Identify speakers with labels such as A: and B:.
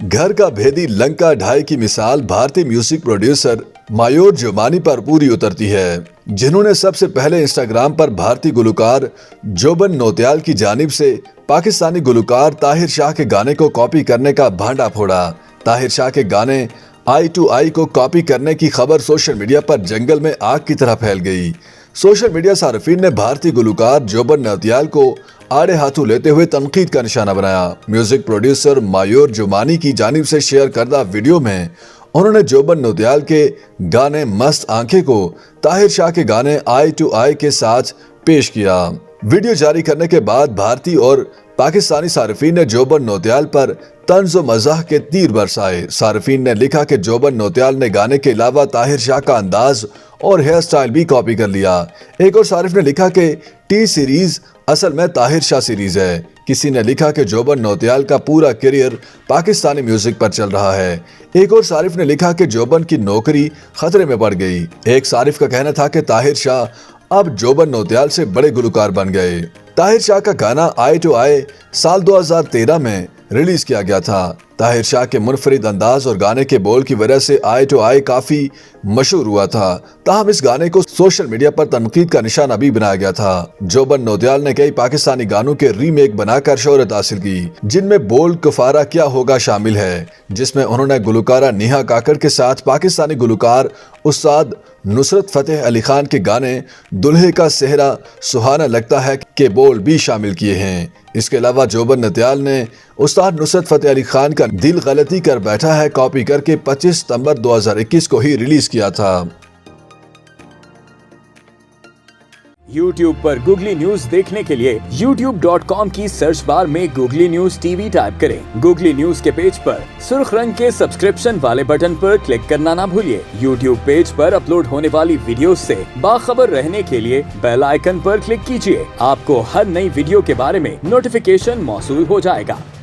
A: घर का भेदी लंका ढाई की मिसाल भारतीय म्यूजिक प्रोड्यूसर मायूर जोमानी पर पूरी उतरती है, जिन्होंने सबसे पहले इंस्टाग्राम पर भारतीय गुलकार जोबन नौटियाल की जानिब से पाकिस्तानी गुलकार ताहिर शाह के गाने को कॉपी करने का भांडा फोड़ा। ताहिर शाह के गाने आई टू आई को कॉपी करने की खबर सोशल मीडिया पर जंगल में आग की तरह फैल गई। सोशल मीडिया सार्फिन ने भारतीय गुलकार जोबन नौटियाल को आड़े हाथों लेते हुए तनकीद का निशाना बनाया। म्यूजिक प्रोड्यूसर मायूर जोमानी की जानिब से शेयर करदा वीडियो में उन्होंने जोबन नौटियाल के गाने मस्त आंखें को ताहिर शाह के गाने आई टू आई के साथ पेश किया। वीडियो जारी करने के बाद भारतीय और पाकिस्तानी सार्फिन ने जोबन नौटियाल पर तंज और मजाक के तीर बरसाए। सार्फिन ने लिखा कि जोबन नौटियाल ने गाने के अलावा ताहिर शाह का अंदाज और हेयर स्टाइल भी कॉपी कर लिया। एक और सारिफ ने लिखा कि टी सीरीज असल में ताहिर शाह सीरीज है। किसी ने लिखा कि जोबन नौटियाल का पूरा करियर पाकिस्तानी म्यूजिक पर चल रहा है। एक और सारिफ ने लिखा कि जोबन की नौकरी खतरे में पड़ गई। एक सारिफ का कहना था कि ताहिर शाह अब जोबन नौटियाल से बड़े गुलकार बन गए। ताहिर शाह का गाना आई टू आई साल 2013 में रिलीज किया गया था। ताहिर शाह के मुनफरिद अंदाज और गाने के बोल की वजह से आई टू आई काफी मशहूर हुआ था। ताहम इस गाने को सोशल मीडिया पर तनकीद का निशाना भी बनाया गया था। जोबन नौटियाल ने कई पाकिस्तानी गानों के रीमेक बनाकर शोहरत हासिल की, जिनमें बोल कुफारा क्या होगा शामिल है, जिसमें उन्होंने गुलकारा नेहा काकड़ के साथ पाकिस्तानी गुलकार उस्ताद नुसरत फतेह अली खान के गाने दुल्हे का सेहरा सुहाना लगता है के बोल भी शामिल किए हैं। इसके अलावा जोबन नौटियाल ने उस्ताद नुसरत फतेह अली खान का दिल गलती कर बैठा है कॉपी करके 25 सितंबर 2021 को ही रिलीज किया था।
B: YouTube पर गूगली न्यूज देखने के लिए youtube.com की सर्च बार में गूगली न्यूज टीवी टाइप करें। गूगली न्यूज के पेज पर सुर्ख रंग के सब्सक्रिप्शन वाले बटन पर क्लिक करना ना भूलिए। YouTube पेज पर अपलोड होने वाली वीडियोस से बाखबर रहने के लिए बेल आइकन पर क्लिक कीजिए। आपको हर नई वीडियो के बारे में नोटिफिकेशन मौसूल हो जाएगा।